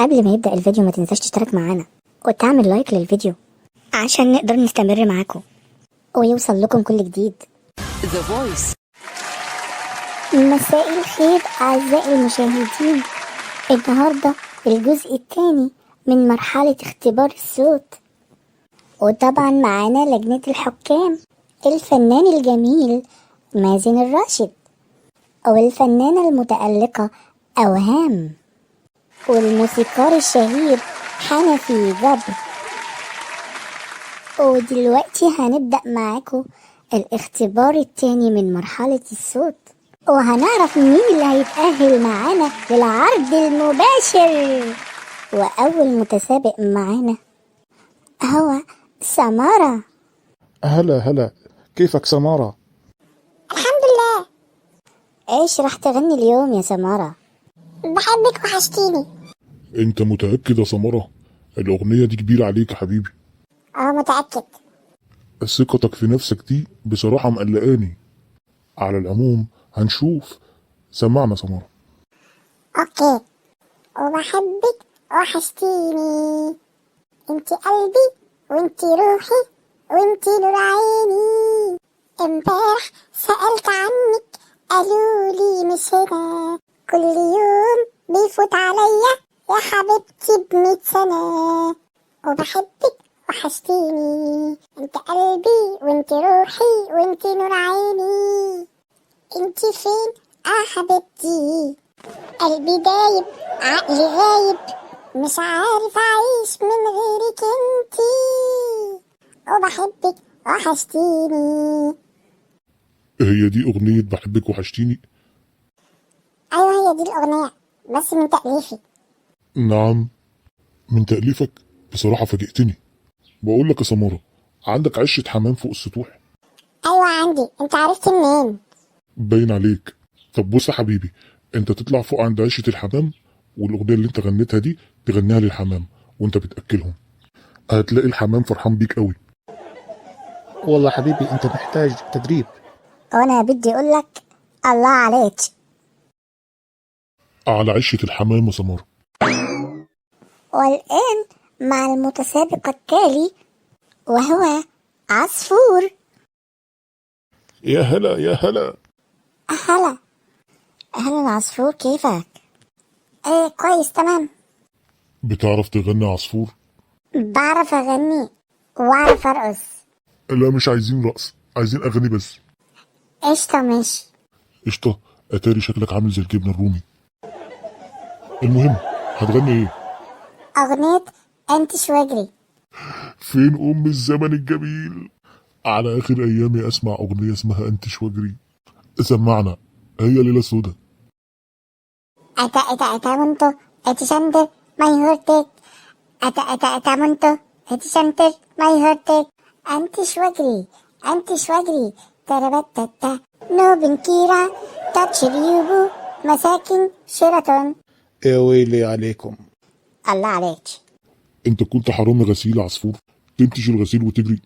قبل ما يبدأ الفيديو ما تنساش تشترك معانا وتعمل لايك للفيديو عشان نقدر نستمر معاكم ويوصل لكم كل جديد. The Voice. مساء الخير أعزائي المشاهدين، النهاردة الجزء الثاني من مرحلة اختبار الصوت، وطبعا معانا لجنة الحكام الفنان الجميل مازن الراشد والفنانة المتألقة أوهام والموسيقار الشهير حنفي جبر. ودلوقتي هنبدأ معاكم الاختبار التاني من مرحلة الصوت، وهنعرف مين اللي هيتأهل معانا للعرض المباشر. وأول متسابق معانا هو سمارة. هلا كيفك سمارة؟ الحمد لله. ايش راح تغني اليوم يا سمارة؟ بحبك وحشتيني. انت متأكد يا سمارة؟ الأغنية دي كبيرة عليك يا حبيبي. متأكد. ثقتك في نفسك دي بصراحة مقلقاني. على العموم هنشوف. سمعنا سمارة. اوكي. وبحبك وحشتيني، انتي قلبي وانتي روحي وانتي نور عيني. امبارح سألت عنك قالولي مش هنا، كل يوم بيفوت عليا يا حبيبتي ب100 سنة. وبحبك وحشتيني، انت قلبي وانت روحي وانت نور عيني. انت فين حبيبتي؟ قلبي دايب عقلي غايب، مش عارف اعيش من غيرك انتي. وبحبك وحشتيني. هي دي أغنية بحبك وحشتيني؟ ايوه هي دي الاغنية، بس من تأليفي. نعم، من تأليفك؟ بصراحة فاجئتني. بقول لك يا سمارة، عندك عشة حمام فوق السطوح؟ ايوه عندي. انت عرفت منين؟ باين عليك. طب بص يا حبيبي، انت تطلع فوق عند عشة الحمام، والأغنية اللي انت غنيتها دي تغنيها للحمام وانت بتأكلهم. هتلاقي الحمام فرحان بيك قوي. والله حبيبي انت محتاج تدريب. وانا بدي اقول لك الله عليك. على عشة الحمام يا سمارة. والآن مع المتسابق التالي وهو عصفور. يا هلا يا هلا. هلا أهلا عصفور، كيفك؟ ايه كويس تمام. بتعرف تغني عصفور؟ بعرف أغني وأعرف أرقص. لا مش عايزين رقص، عايزين أغاني بس. قشطة ماشي. قشطة. أتاري شكلك عامل زي الجبنة الرومي. المهم، هتغني ايه؟ أغنية أنت شواجري. فين أم الزمن الجميل؟ على آخر أيامي أسمع أغنية اسمها أنت شواجري. سمعنا. هي ليلة سودا. أتا منتو أتي شنتر ما يهورتك. أتا منتو أتي شنتر ما يهورتك. أنت شواجري أنت شواجري تربتتا نوبن كيرا تاتشريوبو مساكن شيراتون. يا ويلي عليكم. الله عليك. أنت كنت حرامي غسيل يا عصفور؟ تنتش الغسيل وتجري؟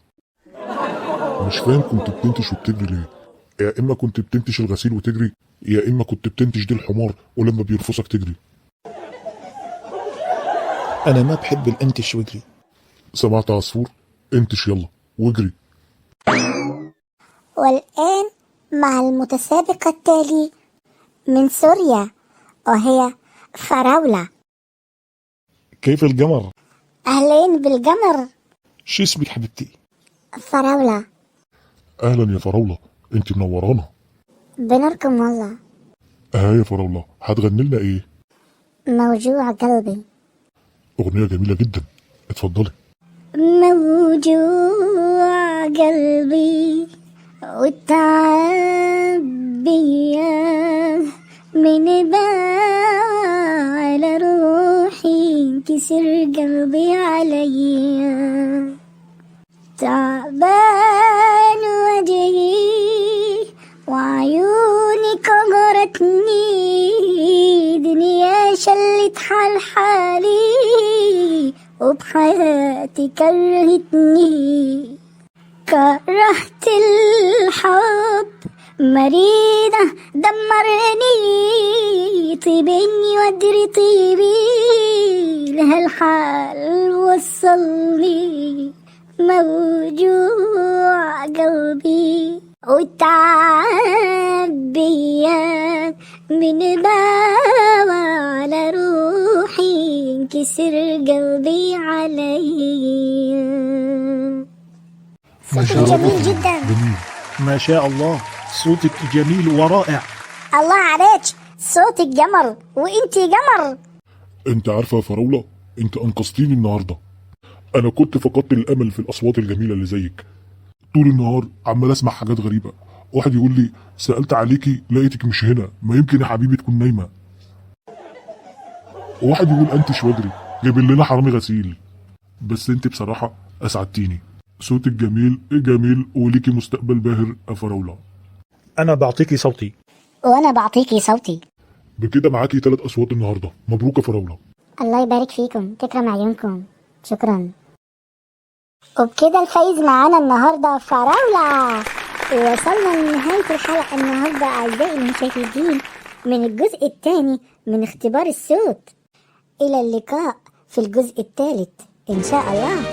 مش فاهم كنت بتنتش وبتجري ليه؟ يا إما كنت بتنتش الغسيل وتجري، يا إما كنت بتنتش دي الحمار ولما بيرفسك تجري. انا ما بحب الانتش وجري. سمعت يا عصفور؟ انتش يلا واجري. والآن مع المتسابق التالي من سوريا وهي فراولة. كيف القمر؟ أهلين بالقمر. شو اسمك حبيبتي؟ فراولة. أهلا يا فراولة، أنت منورانا. بنوركم والله. يا فراولة، هتغني لنا إيه؟ موجوع قلبي. أغنية جميلة جدا، اتفضلي. موجوع قلبي والتعب بيا، من باع على روحي كسر قلبي عليا. تعبان وجهي وعيوني قهرتني، دنيا شلت حال حالي وبحياتي كرهتني. كرهت الحب مريضة دمرني، طيبني وادري طيبي هالحال وصلني موجوع قلبي والتعب بيا من باب على روحي انكسر قلبي علي. صوتك جميل جدا. جميل. ما شاء الله، صوتك جميل ورائع. الله عليك، صوتك قمر وانتي قمر. انت عارفه يا فراوله، انت انقذتيني النهارده. انا كنت فقدت الامل في الاصوات الجميله اللي زيك. طول النهار عمال اسمع حاجات غريبه، واحد يقول لي سالت عليكي لقيتك مش هنا، ما يمكن يا حبيبي تكون نايمه. وواحد يقول انت شوادري جايبين لنا حرامي غسيل. بس انت بصراحه اسعدتيني، صوتك جميل جميل وليكي مستقبل باهر يا فراوله. أنا بعطيكي صوتي. وانا بعطيكي صوتي. بكده معاكي 3 اصوات النهارده. مبروك يا فراوله. الله يبارك فيكم، تكرم عيونكم، شكرا. وبكده الفايز معانا النهارده فراولة. وصلنا لنهاية الحلقة النهارده أعزائي المشاهدين من الجزء الثاني من اختبار الصوت. إلى اللقاء في الجزء الثالث إن شاء الله.